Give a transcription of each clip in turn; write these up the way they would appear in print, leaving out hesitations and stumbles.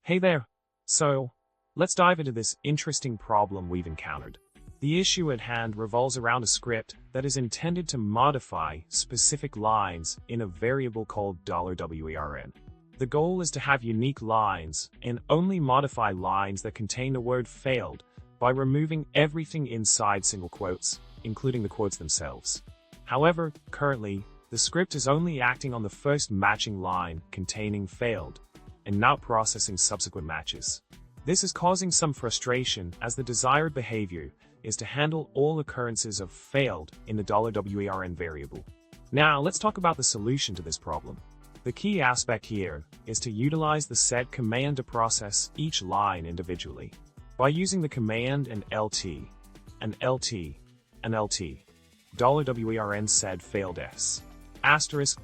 Hey there! So, let's dive into this interesting problem we've encountered. The issue at hand revolves around a script that is intended to modify specific lines in a variable called $WARN. The goal is to have unique lines and only modify lines that contain the word failed by removing everything inside single quotes, including the quotes themselves. However, currently, the script is only acting on the first matching line containing failed, and not processing subsequent matches. This is causing some frustration as the desired behavior is to handle all occurrences of failed in the $WARN variable. Now, let's talk about the solution to this problem. The key aspect here is to utilize the sed command to process each line individually. By using the command and LT, $WARN sed failed s, asterisk //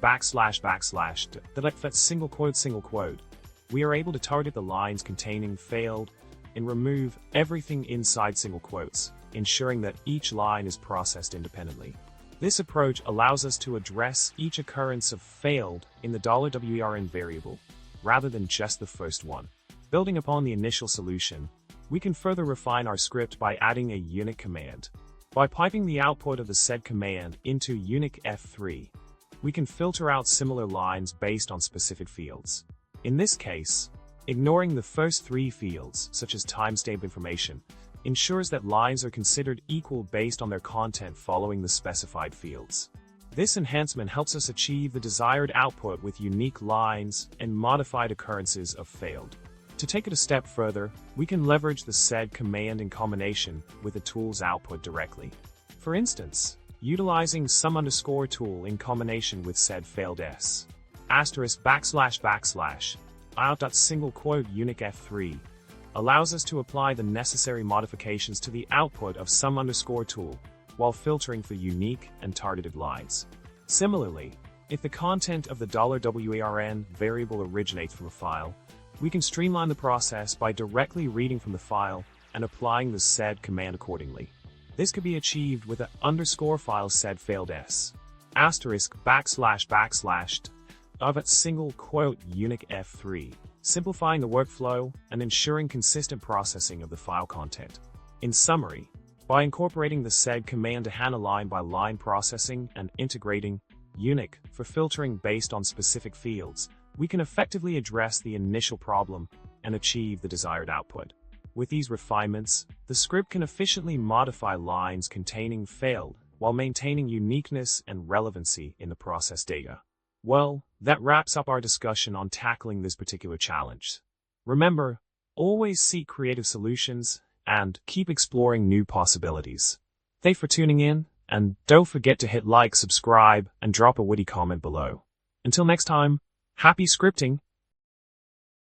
that single quote, we are able to target the lines containing failed and remove everything inside single quotes, ensuring that each line is processed independently. This approach allows us to address each occurrence of failed in the $WARN variable, rather than just the first one. Building upon the initial solution, we can further refine our script by adding a uniq command. By piping the output of the sed command into uniq F3, we can filter out similar lines based on specific fields. In this case, ignoring the first three fields, such as timestamp information, ensures that lines are considered equal based on their content following the specified fields. This enhancement helps us achieve the desired output with unique lines and modified occurrences of failed. To take it a step further, we can leverage the sed command in combination with the tool's output directly. For instance, utilizing _tool in combination with sed failed s, asterisk // uniq F3 allows us to apply the necessary modifications to the output of _tool while filtering for unique and targeted lines. Similarly, if the content of the $WARN variable originates from a file, we can streamline the process by directly reading from the file and applying the sed command accordingly. This could be achieved with a _file sed failed s, asterisk // uniq F3, simplifying the workflow and ensuring consistent processing of the file content. In summary, by incorporating the sed command to handle line-by-line processing and integrating uniq for filtering based on specific fields, we can effectively address the initial problem and achieve the desired output. With these refinements, the script can efficiently modify lines containing failed while maintaining uniqueness and relevancy in the process data. Well, that wraps up our discussion on tackling this particular challenge. Remember, always seek creative solutions and keep exploring new possibilities. Thanks for tuning in, and don't forget to hit like, subscribe, and drop a witty comment below. Until next time, happy scripting!